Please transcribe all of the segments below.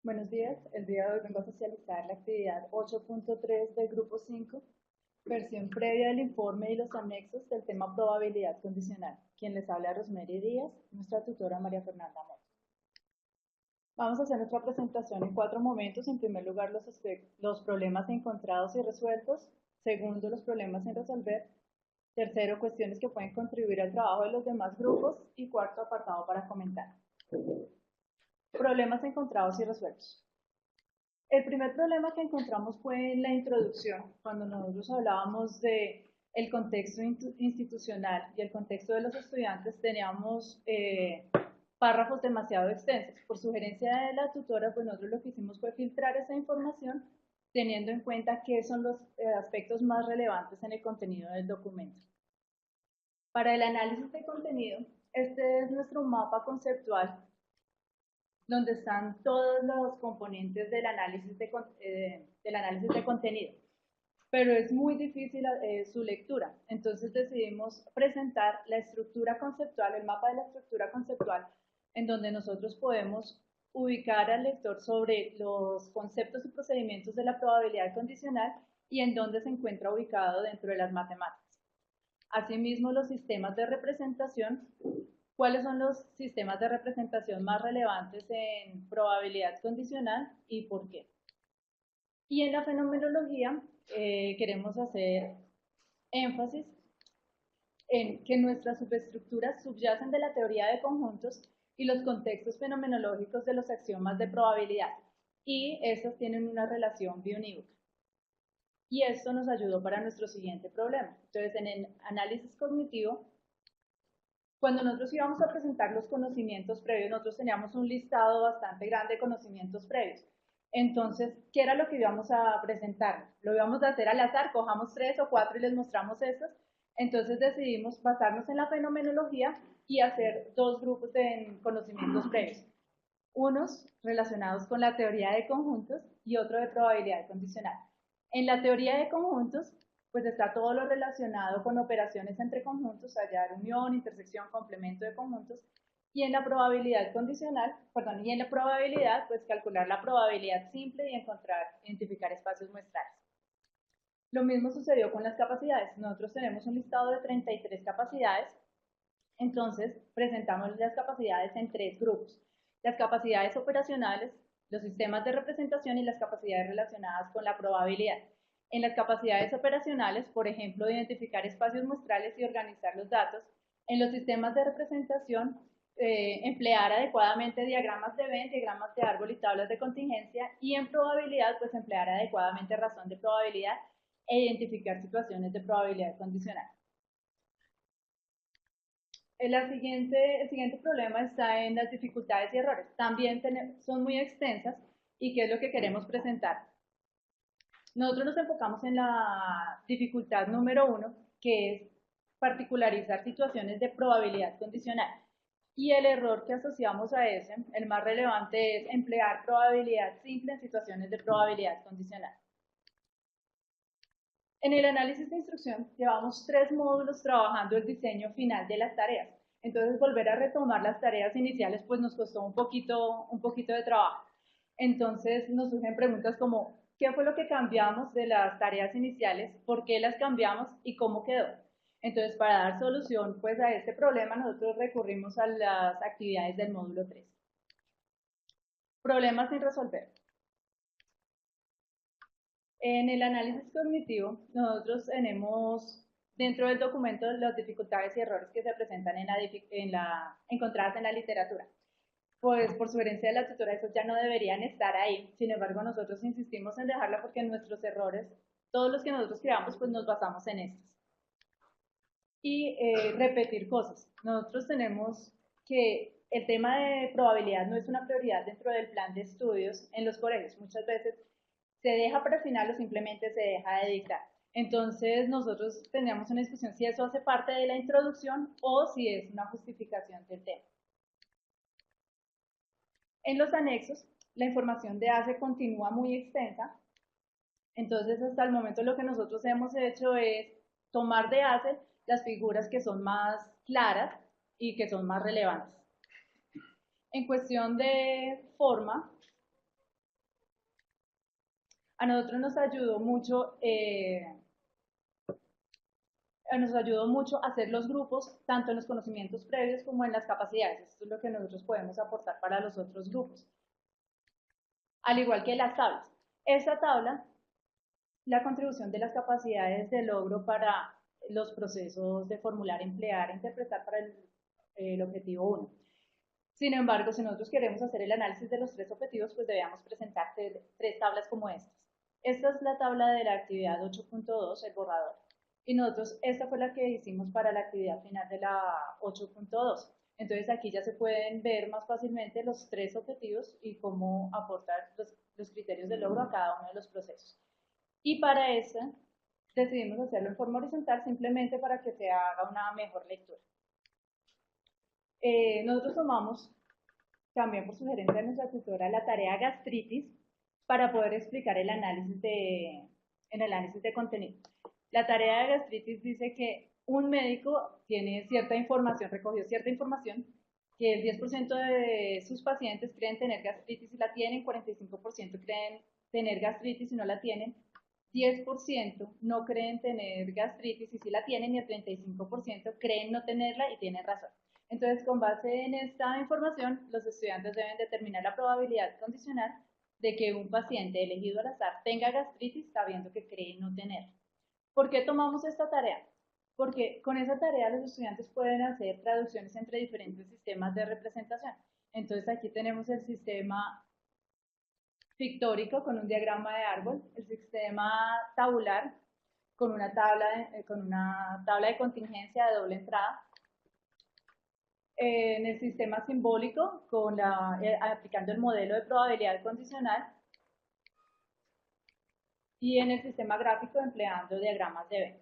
Buenos días, el día de hoy vengo a socializar la actividad 8.3 del grupo 5, versión previa del informe y los anexos del tema probabilidad condicional. Quien les habla Rosemary Díaz, nuestra tutora María Fernanda Mota. Vamos a hacer nuestra presentación en 4 momentos. En primer lugar, los problemas encontrados y resueltos. Segundo, los problemas sin resolver. Tercero, cuestiones que pueden contribuir al trabajo de los demás grupos. Y cuarto, apartado para comentar. Problemas encontrados y resueltos. El primer problema que encontramos fue en la introducción, cuando nosotros hablábamos de el contexto institucional y el contexto de los estudiantes, teníamos párrafos demasiado extensos. Por sugerencia de la tutora, pues nosotros lo que hicimos fue filtrar esa información teniendo en cuenta qué son los aspectos más relevantes en el contenido del documento. Para el análisis de contenido, este es nuestro mapa conceptual donde están todos los componentes del análisis de contenido. Pero es muy difícil su lectura. Entonces decidimos presentar la estructura conceptual, el mapa de la estructura conceptual, en donde nosotros podemos ubicar al lector sobre los conceptos y procedimientos de la probabilidad condicional y en dónde se encuentra ubicado dentro de las matemáticas. Asimismo, los sistemas de representación. ¿Cuáles son los sistemas de representación más relevantes en probabilidad condicional y por qué? Y en la fenomenología queremos hacer énfasis en que nuestras subestructuras subyacen de la teoría de conjuntos y los contextos fenomenológicos de los axiomas de probabilidad, y estos tienen una relación bionívoca. Y esto nos ayudó para nuestro siguiente problema. Entonces, en el análisis cognitivo, cuando nosotros íbamos a presentar los conocimientos previos, nosotros teníamos un listado bastante grande de conocimientos previos. Entonces, ¿qué era lo que íbamos a presentar? Lo íbamos a hacer al azar, cojamos 3 o 4 y les mostramos estos. Entonces decidimos basarnos en la fenomenología y hacer 2 grupos de conocimientos previos. Unos relacionados con la teoría de conjuntos y otro de probabilidad condicional. En la teoría de conjuntos, pues está todo lo relacionado con operaciones entre conjuntos, hallar unión, intersección, complemento de conjuntos, y en la probabilidad condicional, perdón, y en la probabilidad, pues calcular la probabilidad simple y identificar espacios muestrales. Lo mismo sucedió con las capacidades. Nosotros tenemos un listado de 33 capacidades, entonces presentamos las capacidades en 3 grupos. Las capacidades operacionales, los sistemas de representación y las capacidades relacionadas con la probabilidad. En las capacidades operacionales, por ejemplo, identificar espacios muestrales y organizar los datos. En los sistemas de representación, emplear adecuadamente diagramas de Venn, diagramas de árbol y tablas de contingencia. Y en probabilidad, pues emplear adecuadamente razón de probabilidad e identificar situaciones de probabilidad condicional. El siguiente problema está en las dificultades y errores. También son muy extensas. ¿Y qué es lo que queremos presentar? Nosotros nos enfocamos en la dificultad número 1, que es particularizar situaciones de probabilidad condicional. Y el error que asociamos a ese, el más relevante, es emplear probabilidad simple en situaciones de probabilidad condicional. En el análisis de instrucción llevamos 3 módulos trabajando el diseño final de las tareas. Entonces volver a retomar las tareas iniciales pues nos costó un poquito de trabajo. Entonces nos surgen preguntas como, ¿qué fue lo que cambiamos de las tareas iniciales? ¿Por qué las cambiamos? ¿Y cómo quedó? Entonces, para dar solución pues a este problema, nosotros recurrimos a las actividades del módulo 3. Problemas sin resolver. En el análisis cognitivo, nosotros tenemos dentro del documento las dificultades y errores que se presentan encontradas en la literatura. Pues por sugerencia de la tutora, esos ya no deberían estar ahí. Sin embargo, nosotros insistimos en dejarla porque nuestros errores, todos los que nosotros creamos, pues nos basamos en estos. Y repetir cosas. Nosotros tenemos que el tema de probabilidad no es una prioridad dentro del plan de estudios en los colegios. Muchas veces se deja para el final o simplemente se deja de dictar. Entonces nosotros teníamos una discusión si eso hace parte de la introducción o si es una justificación del tema. En los anexos, la información de ACE continúa muy extensa, entonces hasta el momento lo que nosotros hemos hecho es tomar de ACE las figuras que son más claras y que son más relevantes. En cuestión de forma, A nosotros nos ayudó mucho hacer los grupos, tanto en los conocimientos previos como en las capacidades. Esto es lo que nosotros podemos aportar para los otros grupos. Al igual que las tablas. Esta tabla, la contribución de las capacidades de logro para los procesos de formular, emplear, interpretar para el objetivo 1. Sin embargo, si nosotros queremos hacer el análisis de los 3 objetivos, pues debemos presentar 3 tablas como estas. Esta es la tabla de la actividad 8.2, el borrador. Y nosotros, esta fue la que hicimos para la actividad final de la 8.2. Entonces aquí ya se pueden ver más fácilmente los 3 objetivos y cómo aportar los criterios de logro a cada uno de los procesos. Y para esta decidimos hacerlo en forma horizontal simplemente para que se haga una mejor lectura. Nosotros tomamos, también por sugerencia de nuestra tutora, la tarea gastritis para poder explicar el análisis de contenido. La tarea de gastritis dice que un médico tiene cierta información, recogió cierta información, que el 10% de sus pacientes creen tener gastritis y la tienen, 45% creen tener gastritis y no la tienen, 10% no creen tener gastritis y sí la tienen, y el 35% creen no tenerla y tienen razón. Entonces, con base en esta información, los estudiantes deben determinar la probabilidad condicional de que un paciente elegido al azar tenga gastritis sabiendo que cree no tenerla. ¿Por qué tomamos esta tarea? Porque con esa tarea los estudiantes pueden hacer traducciones entre diferentes sistemas de representación. Entonces aquí tenemos el sistema pictórico con un diagrama de árbol, el sistema tabular con una tabla de contingencia de doble entrada, en el sistema simbólico aplicando el modelo de probabilidad condicional, y en el sistema gráfico empleando diagramas de Venn.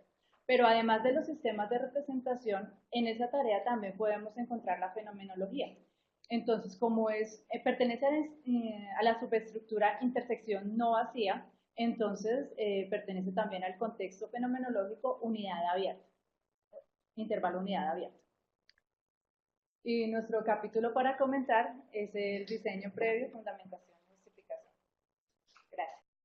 Pero además de los sistemas de representación, en esa tarea también podemos encontrar la fenomenología. Entonces, como pertenece a la superestructura intersección no vacía, entonces pertenece también al contexto fenomenológico unidad abierta, intervalo unidad abierta. Y nuestro capítulo para comentar es el diseño previo, fundamentación y justificación. Gracias.